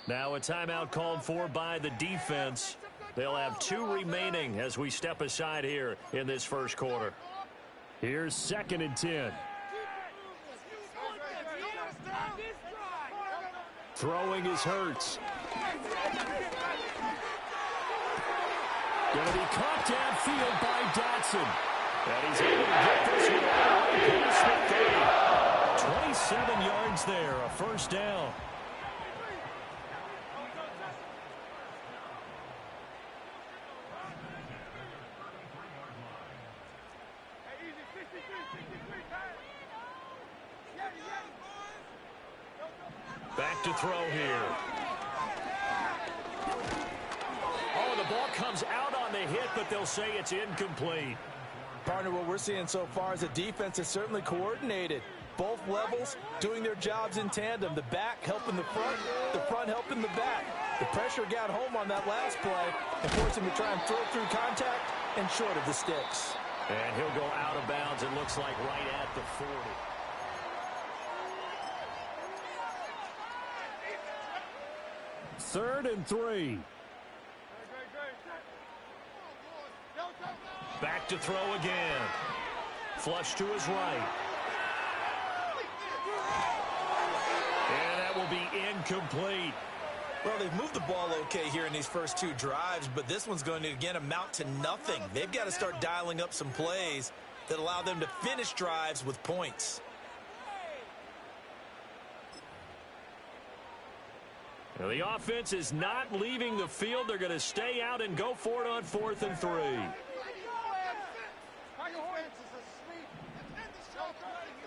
Now a timeout called for by the defense. They'll have 2 remaining as we step aside here in this first quarter. Here's 2nd and 10. Throwing is Hurts. Going to be caught downfield by Dotson. And he's able to get this one all the way past the 30. 27 yards there, a first down. Back to throw here. Oh, the ball comes out on the hit, but they'll say it's incomplete. Partner, what we're seeing so far is the defense is certainly coordinated. Both levels doing their jobs in tandem. The back helping the front helping the back. The pressure got home on that last play and forced him to try and throw through contact and short of the sticks. And he'll go out of bounds, it looks like, right at the 40. Third and 3. Back to throw again. Flush to his right. And that will be incomplete. Well, they've moved the ball okay here in these first 2 drives, but this one's going to, again, amount to nothing. They've got to start dialing up some plays that allow them to finish drives with points. Now, the offense is not leaving the field. They're going to stay out and go for it on 4th and 3.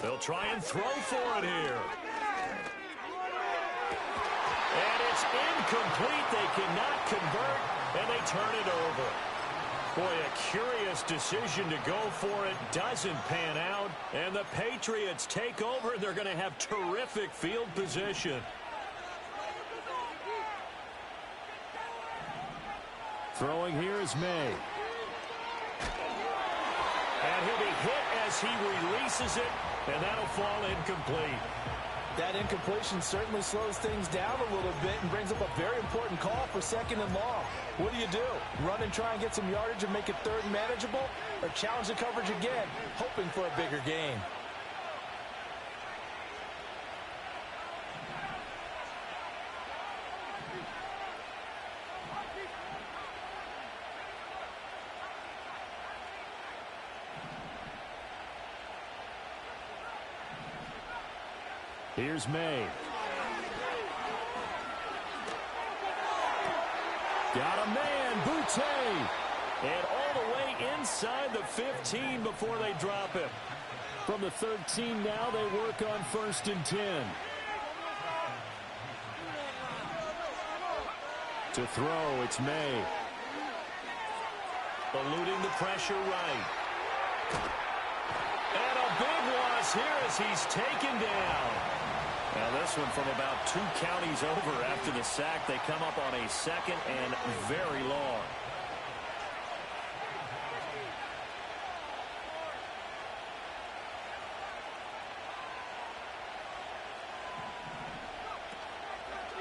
They'll try and throw for it here. And it's incomplete. They cannot convert, and they turn it over. Boy, a curious decision to go for it. Doesn't pan out, and the Patriots take over, and they're going to have terrific field position. Throwing here is May. And he'll be hit as he releases it, and that'll fall incomplete. That incompletion certainly slows things down a little bit and brings up a very important call for 2nd and long. What do? Run and try and get some yardage and make it 3rd and manageable? Or challenge the coverage again, hoping for a bigger gain? Here's May. Got a man, Boutte. And all the way inside the 15 before they drop him. From the 13 now, they work on 1st and 10. To throw, it's May. Eluding the pressure right. And a big loss here as he's taken down. Now this one from about 2 counties over after the sack. They come up on a 2nd and very long.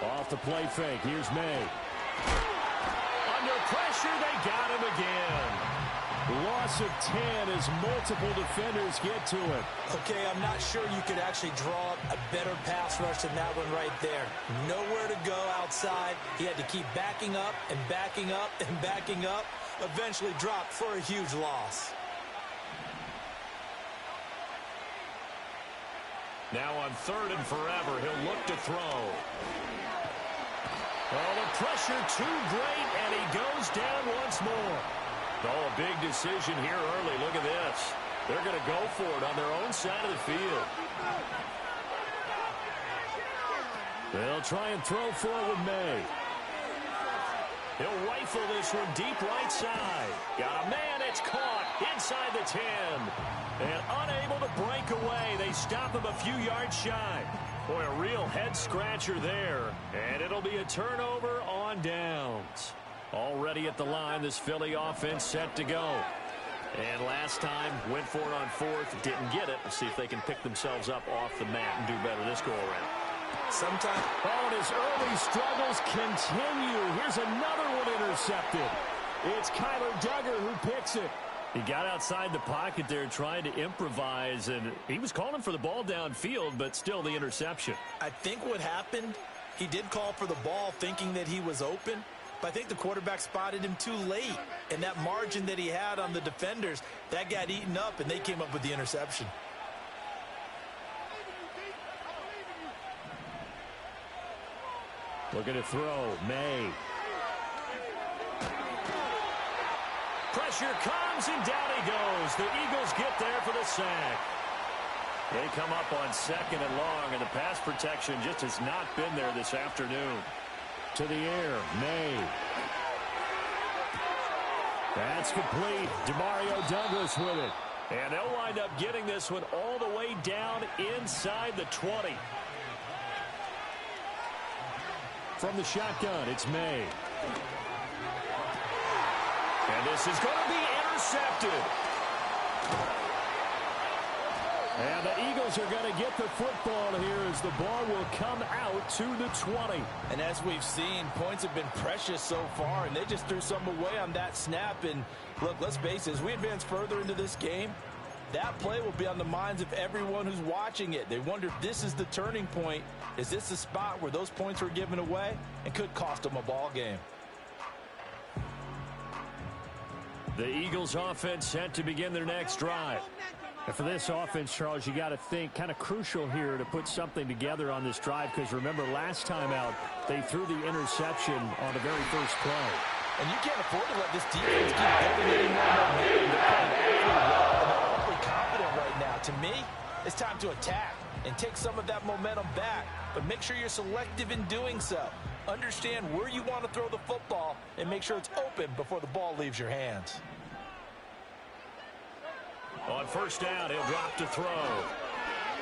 Off the play fake. Here's May. Under pressure, they got him again. Loss of 10 as multiple defenders get to it. Okay, I'm not sure you could actually draw up a better pass rush than that one right there. Nowhere to go outside. He had to keep backing up and backing up and backing up. Eventually dropped for a huge loss. Now on 3rd and forever, he'll look to throw. Oh, the pressure too great, and he goes down once more. Oh, a big decision here early. Look at this. They're going to go for it on their own side of the field. They'll try and throw forward May. He'll rifle this one deep right side. Got a man. It's caught inside the 10. And unable to break away. They stop him a few yards shy. Boy, a real head-scratcher there. And it'll be a turnover on downs. Already at the line, this Philly offense set to go. And last time, went for it on 4th, didn't get it. Let's see if they can pick themselves up off the mat and do better this go-around. Sometimes. Oh, and his early struggles continue. Here's another one intercepted. It's Kyler Duggar who picks it. He got outside the pocket there trying to improvise, and he was calling for the ball downfield, but still the interception. I think what happened, he did call for the ball thinking that he was open, but I think the quarterback spotted him too late. And that margin that he had on the defenders, that got eaten up, and they came up with the interception. Looking to throw, May. Pressure comes, and down he goes. The Eagles get there for the sack. They come up on 2nd and long, and the pass protection just has not been there this afternoon. To the air, May. That's complete. Demario Douglas with it. And they'll wind up getting this one all the way down inside the 20. From the shotgun, it's May. And this is going to be intercepted. And the Eagles are going to get the football here as the ball will come out to the 20. And as we've seen, points have been precious so far, and they just threw some away on that snap. And look, let's face it, as we advance further into this game, that play will be on the minds of everyone who's watching it. They wonder if this is the turning point. Is this the spot where those points were given away and could cost them a ball game? The Eagles offense set to begin their next drive. And for this offense, Charles, you got to think kind of crucial here to put something together on this drive, because remember last time out they threw the interception on the very first play. And you can't afford to let this defense keep building any more momentum. They're playing awfully well, and they're awfully confident right now. To me, it's time to attack and take some of that momentum back, but make sure you're selective in doing so. Understand where you want to throw the football and make sure it's open before the ball leaves your hands. On first down, he'll drop to throw.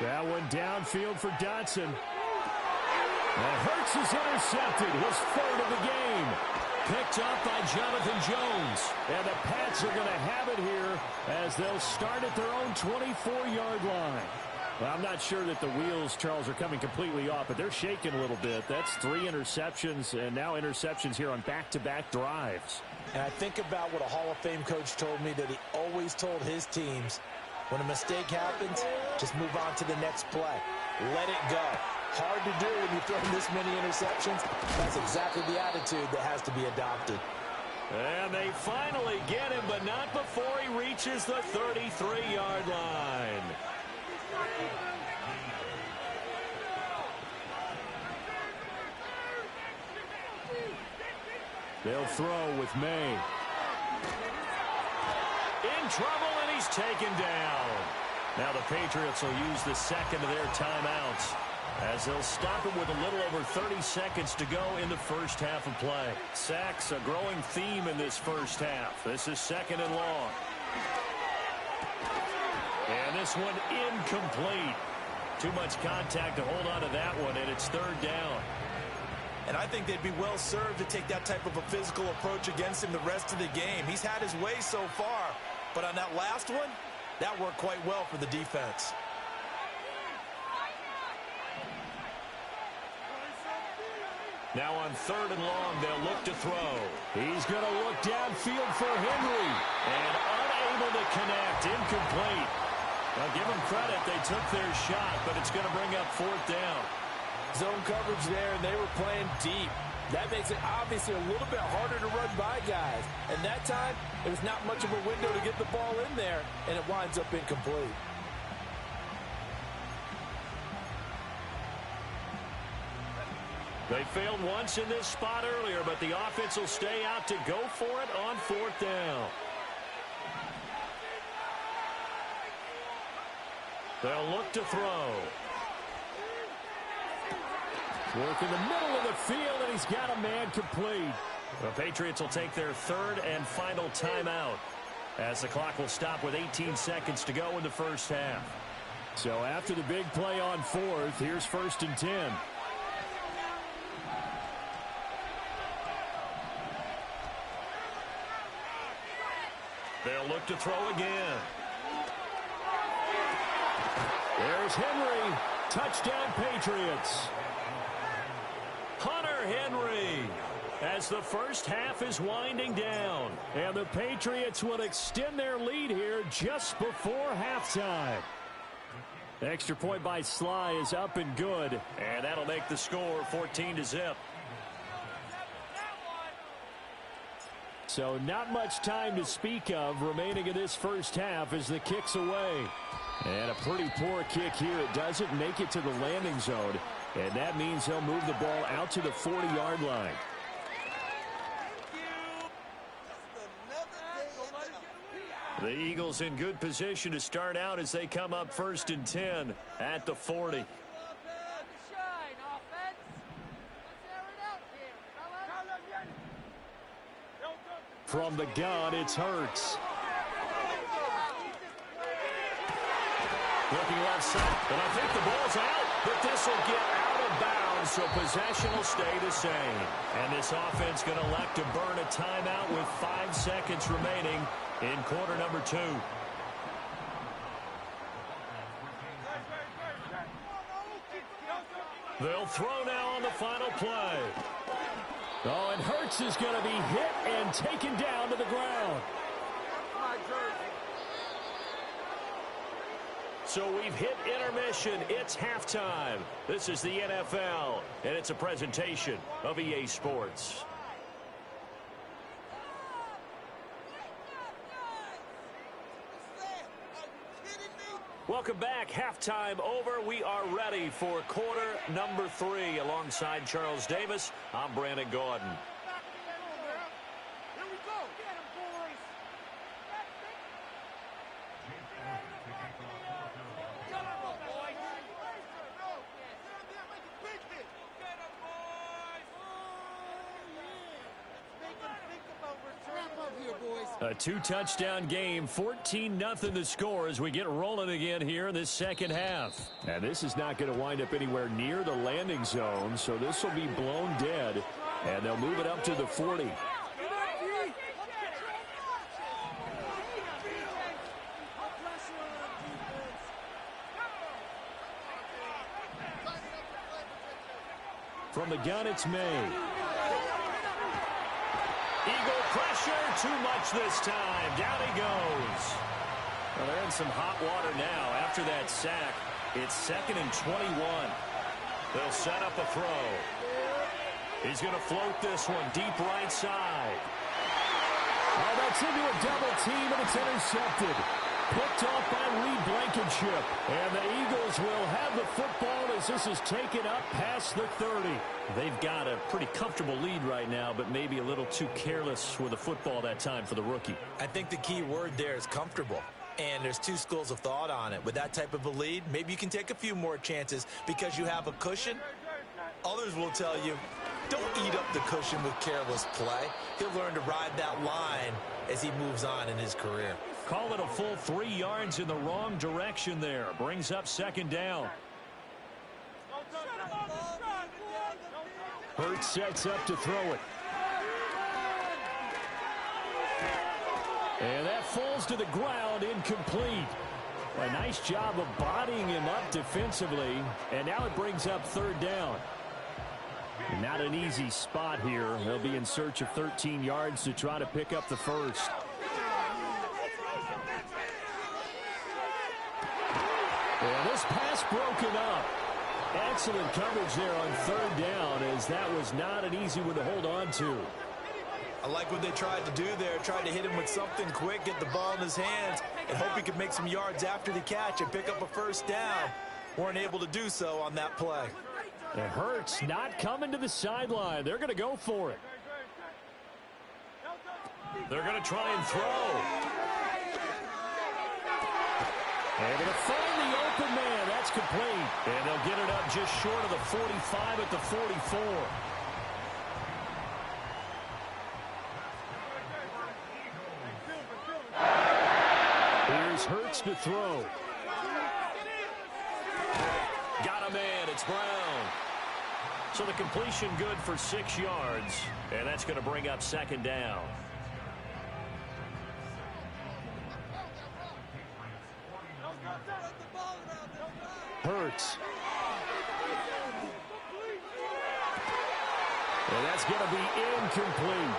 That one downfield for Dotson. And Hurts is intercepted, his 3rd of the game. Picked up by Jonathan Jones. And the Pats are going to have it here as they'll start at their own 24-yard line. Well, I'm not sure that the wheels, Charles, are coming completely off, but they're shaking a little bit. That's 3 interceptions, and now interceptions here on back-to-back drives. And I think about what a Hall of Fame coach told me, that he always told his teams, when a mistake happens, just move on to the next play. Let it go. Hard to do when you throw this many interceptions. That's exactly the attitude that has to be adopted. And they finally get him, but not before he reaches the 33-yard line. They'll throw with May. In trouble, and he's taken down. Now the Patriots will use the 2nd of their timeouts as they'll stop him with a little over 30 seconds to go in the first half of play. Sacks, a growing theme in this first half. This is 2nd and long. And this one incomplete. Too much contact to hold on to that one, and it's 3rd down. And I think they'd be well served to take that type of a physical approach against him the rest of the game. He's had his way so far, but on that last one, that worked quite well for the defense. Now on 3rd and long, they'll look to throw. He's going to look downfield for Henry, and unable to connect, incomplete. Now give them credit, they took their shot, but it's going to bring up 4th down. Zone coverage there, and they were playing deep. That makes it obviously a little bit harder to run by guys. And that time, it was not much of a window to get the ball in there, and it winds up incomplete. They failed once in this spot earlier, but the offense will stay out to go for it on 4th down. They'll look to throw. Work in the middle of the field, and he's got a man complete. The Patriots will take their 3rd and final timeout as the clock will stop with 18 seconds to go in the first half. So after the big play on 4th, here's 1st and 10. They'll look to throw again. There's Henry. Touchdown, Patriots. Henry. As the first half is winding down. And the Patriots will extend their lead here just before halftime. Extra point by Sly is up and good. And that'll make the score 14-0. So not much time to speak of remaining in this first half as the kick's away. And a pretty poor kick here. It doesn't make it to the landing zone. And that means they'll move the ball out to the 40-yard line. The Eagles in good position to start out as they come up 1st and 10 at the 40. From the gun, it's Hurts. Looking left side, and I think the ball's out, but this will get out of bounds, so possession will stay the same. And this offense going to elect to burn a timeout with 5 seconds remaining in quarter number 2. They'll throw now on the final play. Oh, and Hurts is going to be hit and taken down to the ground. So we've hit intermission. It's halftime. This is the NFL, and it's a presentation of EA Sports. Welcome back. Halftime over. We are ready for quarter number 3. Alongside Charles Davis, I'm Brandon Gordon. A 2-touchdown game, 14-0 the score as we get rolling again here in this second half. And this is not going to wind up anywhere near the landing zone, so this will be blown dead, and they'll move it up to the 40. From the gun, it's May. Eagle pressure, too much this time. Down he goes. Well, they're in some hot water now. After that sack, it's 2nd and 21. They'll set up a throw. He's going to float this one deep right side. Oh, that's into a double team, and it's intercepted. Picked off by Reed Blankenship. And the Eagles will have the football as this is taken up past the 30. They've got a pretty comfortable lead right now, but maybe a little too careless with the football that time for the rookie. I think the key word there is comfortable. And there's 2 schools of thought on it. With that type of a lead, maybe you can take a few more chances because you have a cushion. Others will tell you, don't eat up the cushion with careless play. He'll learn to ride that line as he moves on in his career. Call it a full 3 yards in the wrong direction there. Brings up 2nd down. Hurts sets up to throw it. And that falls to the ground, incomplete. A nice job of bodying him up defensively. And now it brings up 3rd down. Not an easy spot here. They'll be in search of 13 yards to try to pick up the first. And this pass broken up. Excellent coverage there on 3rd down, as that was not an easy one to hold on to. I like what they tried to do there. Tried to hit him with something quick, get the ball in his hands, and hope he could make some yards after the catch and pick up a 1st down. Weren't able to do so on that play. It hurts not coming to the sideline. They're going to go for it. They're going to try and throw. And they'll find the open man. That's complete. And they'll get it up just short of the 45 at the 44. Here's Hurts to throw. Got a man. It's Brown. So the completion good for 6 yards. And that's going to bring up 2nd down. Hurts. is going to be incomplete.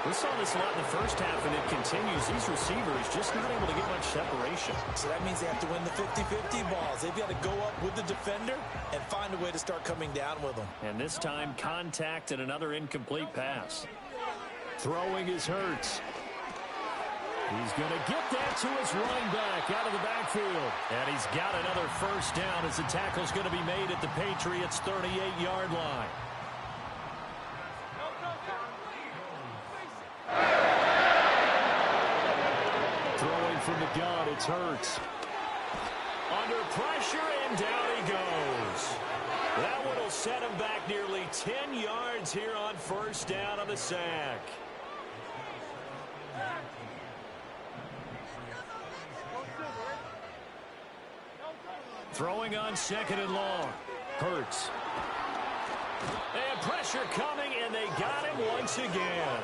We saw this a lot in the first half, and it continues. These receivers just not able to get much separation. So that means they have to win the 50-50 balls. They've got to go up with the defender and find a way to start coming down with them. And this time, contact and another incomplete pass. Throwing is Hurts. He's going to get that to his running back out of the backfield. And he's got another first down as the tackle's going to be made at the Patriots' 38-yard line. Throwing from the gun, it's Hurts. Under pressure, and down he goes. That one will set him back nearly 10 yards here on first down on the sack. Throwing on second and long. Hurts. And pressure coming, and they got him once again.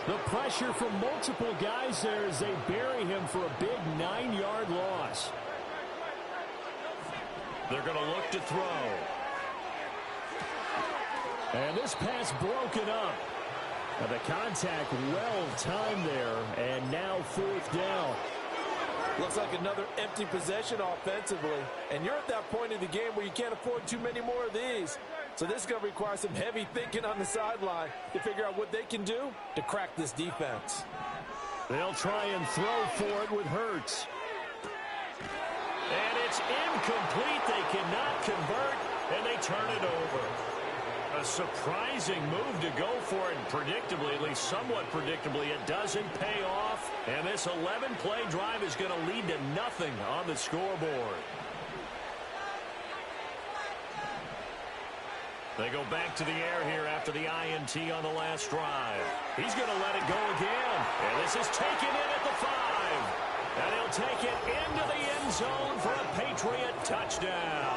The pressure from multiple guys there as they bury him for a big 9-yard loss. They're going to look to throw. And this pass broken up. And the contact well timed there, and now fourth down. Looks like another empty possession offensively. And you're at that point in the game where you can't afford too many more of these. So this is going to require some heavy thinking on the sideline to figure out what they can do to crack this defense. They'll try and throw for it with Hurts. And it's incomplete. They cannot convert, and they turn it over. A surprising move to go for it, and predictably, at least somewhat predictably, it doesn't pay off. And this 11-play drive is going to lead to nothing on the scoreboard. They go back to the air here after the INT on the last drive. He's going to let it go again. And this is taken in at the 5. And he'll take it into the end zone for a Patriot touchdown.